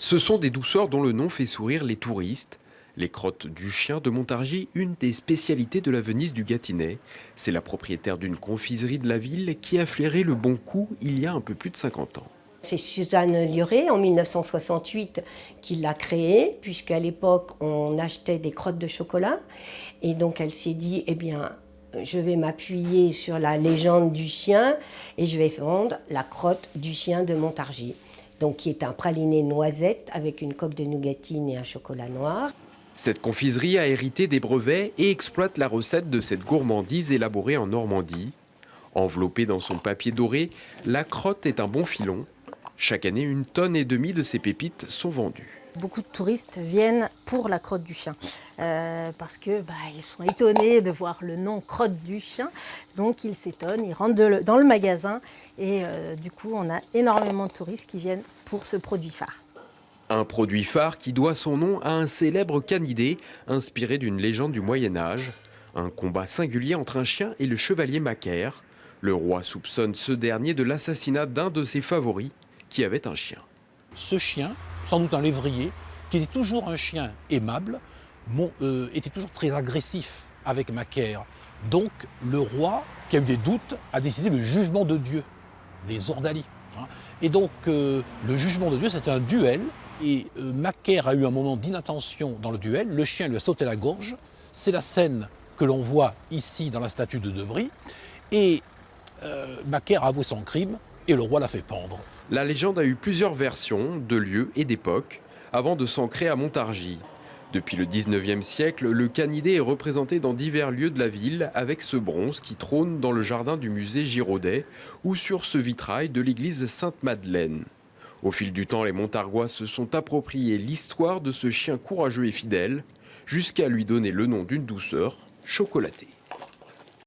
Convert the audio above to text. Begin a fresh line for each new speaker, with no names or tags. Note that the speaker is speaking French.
Ce sont des douceurs dont le nom fait sourire les touristes. Les crottes du chien de Montargis, une des spécialités de la Venise du Gâtinais. C'est la propriétaire d'une confiserie de la ville qui a flairé le bon coup il y a un peu plus de 50 ans.
C'est Suzanne Lieuret, en 1968, qui l'a créée, puisqu'à l'époque, on achetait des crottes de chocolat. Et donc, elle s'est dit, eh bien, je vais m'appuyer sur la légende du chien et je vais vendre la crotte du chien de Montargis. Donc, qui est un praliné noisette avec une coque de nougatine et un chocolat noir.
Cette confiserie a hérité des brevets et exploite la recette de cette gourmandise élaborée en Normandie. Enveloppée dans son papier doré, la crotte est un bon filon. Chaque année, 1,5 tonne de ces pépites sont vendues.
Beaucoup de touristes viennent pour la crotte du chien parce que ils sont étonnés de voir le nom crotte du chien. Donc ils s'étonnent, ils rentrent dans le magasin et du coup on a énormément de touristes qui viennent pour ce produit phare.
Un produit phare qui doit son nom à un célèbre canidé inspiré d'une légende du Moyen-Âge. Un combat singulier entre un chien et le chevalier Macaire. Le roi soupçonne ce dernier de l'assassinat d'un de ses favoris qui avait un chien.
Ce chien, sans doute un lévrier, qui était toujours un chien aimable, était toujours très agressif avec Macaire. Donc le roi, qui a eu des doutes, a décidé le jugement de Dieu, les ordalies. Et donc le jugement de Dieu, c'est un duel. Et Macaire a eu un moment d'inattention dans le duel, le chien lui a sauté la gorge. C'est la scène que l'on voit ici dans la statue de Debris. Et Macaire a avoué son crime et le roi l'a fait pendre.
La légende a eu plusieurs versions, de lieux et d'époques, avant de s'ancrer à Montargis. Depuis le 19e siècle, le canidé est représenté dans divers lieux de la ville avec ce bronze qui trône dans le jardin du musée Giraudet ou sur ce vitrail de l'église Sainte-Madeleine. Au fil du temps, les Montargois se sont appropriés l'histoire de ce chien courageux et fidèle, jusqu'à lui donner le nom d'une douceur chocolatée.